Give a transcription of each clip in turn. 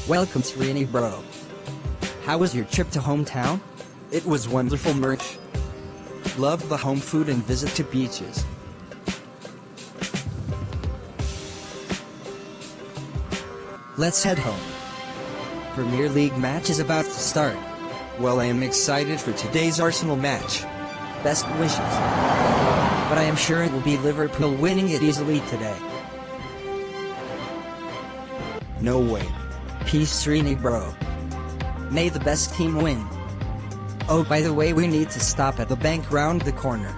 Welcome Srini bro. How was your trip to hometown? It was wonderful merch. Loved the home food and visit to beaches. Let's head home. Premier League match is about to start. Well, I am excited for today's Arsenal match. Best wishes. But I am sure it will be Liverpool winning it easily today. No way. Peace Srini bro. May the best team win. Oh, by the way, we need to stop at the bank round the corner.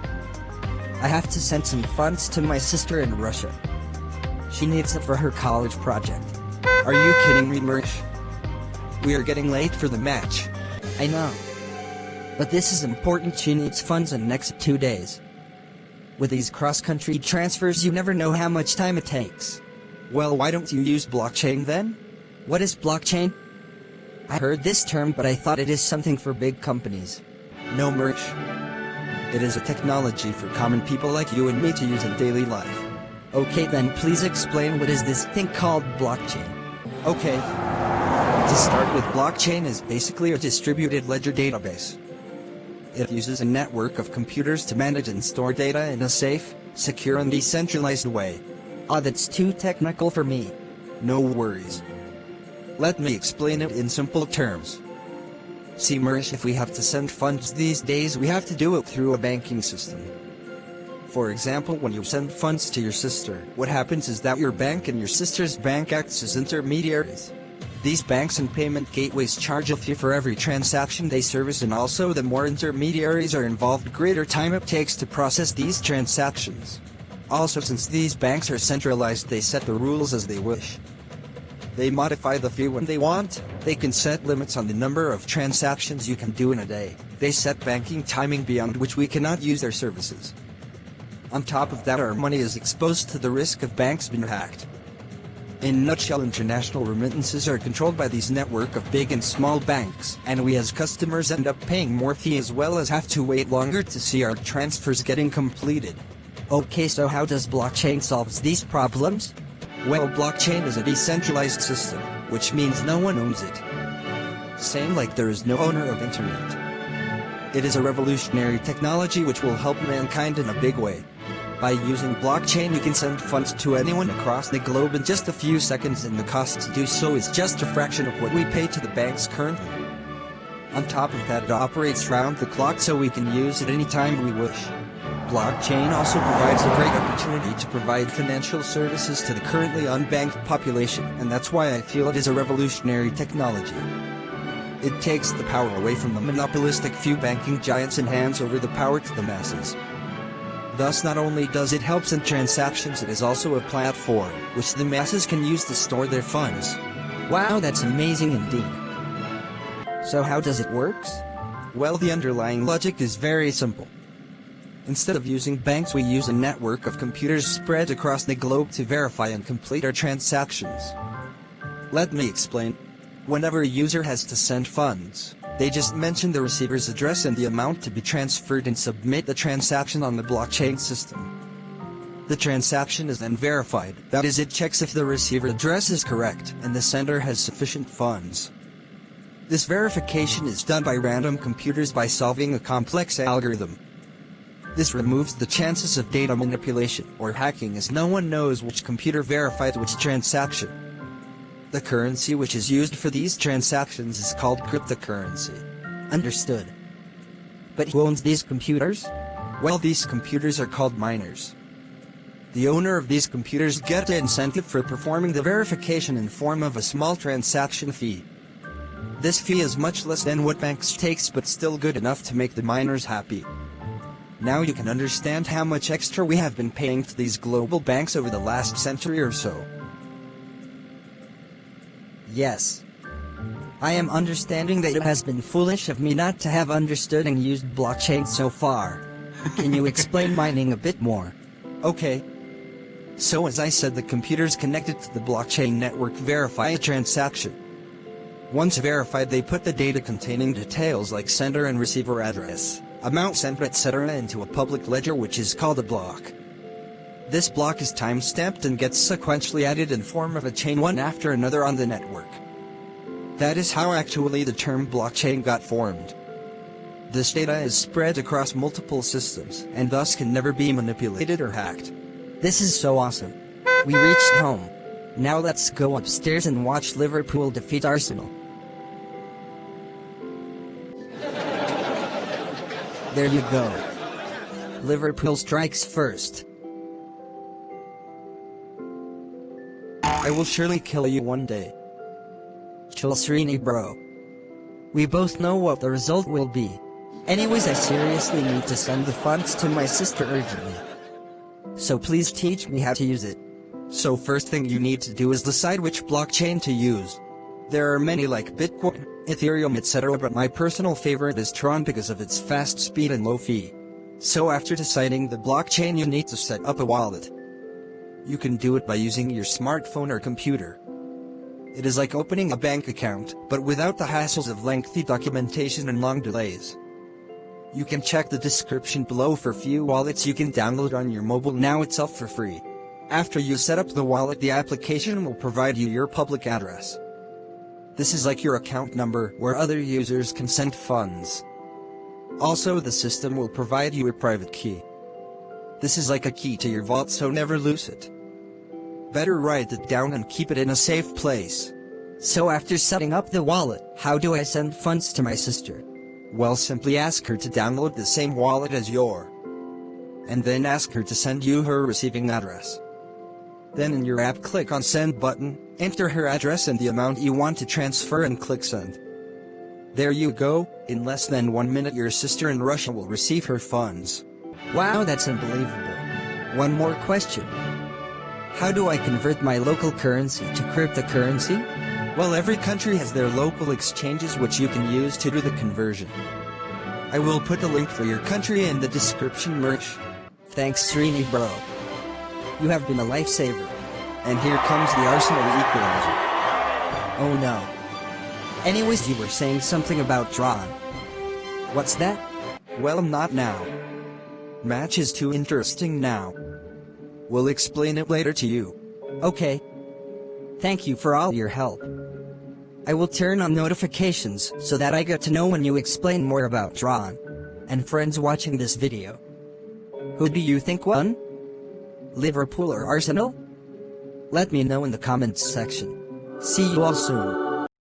I have to send some funds to my sister in Russia. She needs it for her college project. Are you kidding me, Merch? We are getting late for the match. I know. But this is important. She needs funds in the next 2 days. With these cross-country transfers, you never know how much time it takes. Well, why don't you use blockchain then? What is blockchain? I heard this term, but I thought it is something for big companies. No, Merch. It is a technology for common people like you and me to use in daily life. Okay, then please explain what is this thing called blockchain. Okay. To start with, blockchain is basically a distributed ledger database. It uses a network of computers to manage and store data in a safe, secure and decentralized way. Ah, that's too technical for me. No worries. Let me explain it in simple terms. See, Mersh, if we have to send funds these days, we have to do it through a banking system. For example, when you send funds to your sister, what happens is that your bank and your sister's bank acts as intermediaries. These banks and payment gateways charge a fee for every transaction they service, and also the more intermediaries are involved, greater time it takes to process these transactions. Also, since these banks are centralized, they set the rules as they wish. They modify the fee when they want. They can set limits on the number of transactions you can do in a day. They set banking timing beyond which we cannot use their services. On top of that, our money is exposed to the risk of banks being hacked. In a nutshell, international remittances are controlled by these network of big and small banks, and we as customers end up paying more fee as well as have to wait longer to see our transfers getting completed. Okay, so how does blockchain solves these problems? Well, blockchain is a decentralized system, which means no one owns it. Same like there is no owner of internet. It is a revolutionary technology which will help mankind in a big way. By using blockchain, you can send funds to anyone across the globe in just a few seconds, and the cost to do so is just a fraction of what we pay to the banks currently. On top of that, it operates round the clock, so we can use it anytime we wish. Blockchain also provides a great opportunity to provide financial services to the currently unbanked population, and that's why I feel it is a revolutionary technology. It takes the power away from the monopolistic few banking giants and hands over the power to the masses. Thus, not only does it help in transactions, it is also a platform which the masses can use to store their funds. Wow, that's amazing indeed. So how does it work? Well, the underlying logic is very simple. Instead of using banks, we use a network of computers spread across the globe to verify and complete our transactions. Let me explain. Whenever a user has to send funds, they just mention the receiver's address and the amount to be transferred and submit the transaction on the blockchain system. The transaction is then verified, that is, it checks if the receiver address is correct and the sender has sufficient funds. This verification is done by random computers by solving a complex algorithm. This removes the chances of data manipulation or hacking, as no one knows which computer verified which transaction. The currency which is used for these transactions is called cryptocurrency. Understood. But who owns these computers? Well, these computers are called miners. The owner of these computers gets an incentive for performing the verification in form of a small transaction fee. This fee is much less than what banks takes, but still good enough to make the miners happy. Now you can understand how much extra we have been paying to these global banks over the last century or so. Yes. I am understanding that it has been foolish of me not to have understood and used blockchain so far. Can you explain mining a bit more? Okay. So as I said, the computers connected to the blockchain network verify a transaction. Once verified, they put the data containing details like sender and receiver address, amount sent, etc. into a public ledger which is called a block. This block is time-stamped and gets sequentially added in form of a chain one after another on the network. That is how actually the term blockchain got formed. This data is spread across multiple systems and thus can never be manipulated or hacked. This is so awesome. We reached home. Now let's go upstairs and watch Liverpool defeat Arsenal. There you go. Liverpool strikes first. I will surely kill you one day. Chill Srini bro. We both know what the result will be. Anyways, I seriously need to send the funds to my sister urgently. So please teach me how to use it. So first thing you need to do is decide which blockchain to use. There are many like Bitcoin, Ethereum, etc., but my personal favorite is Tron because of its fast speed and low fee. So after deciding the blockchain, you need to set up a wallet. You can do it by using your smartphone or computer. It is like opening a bank account, but without the hassles of lengthy documentation and long delays. You can check the description below for few wallets you can download on your mobile now itself for free. After you set up the wallet, the application will provide you your public address. This is like your account number where other users can send funds. Also, the system will provide you a private key. This is like a key to your vault, so never lose it. Better write it down and keep it in a safe place. So after setting up the wallet, how do I send funds to my sister? Well, simply ask her to download the same wallet as your, and then ask her to send you her receiving address. Then in your app, click on send button, enter her address and the amount you want to transfer and click send. There you go. In less than 1 minute your sister in Russia will receive her funds. Wow, that's unbelievable. One more question. How do I convert my local currency to cryptocurrency? Well, every country has their local exchanges which you can use to do the conversion. I will put the link for your country in the description, merch. Thanks Srini bro. You have been a lifesaver. And here comes the Arsenal equalizer. Oh no. Anyways, you were saying something about TRON. What's that? Well, not now. Match is too interesting now. We'll explain it later to you. Okay. Thank you for all your help. I will turn on notifications so that I get to know when you explain more about TRON. And friends watching this video, who do you think won? Liverpool or Arsenal? Let me know in the comments section. See you all soon.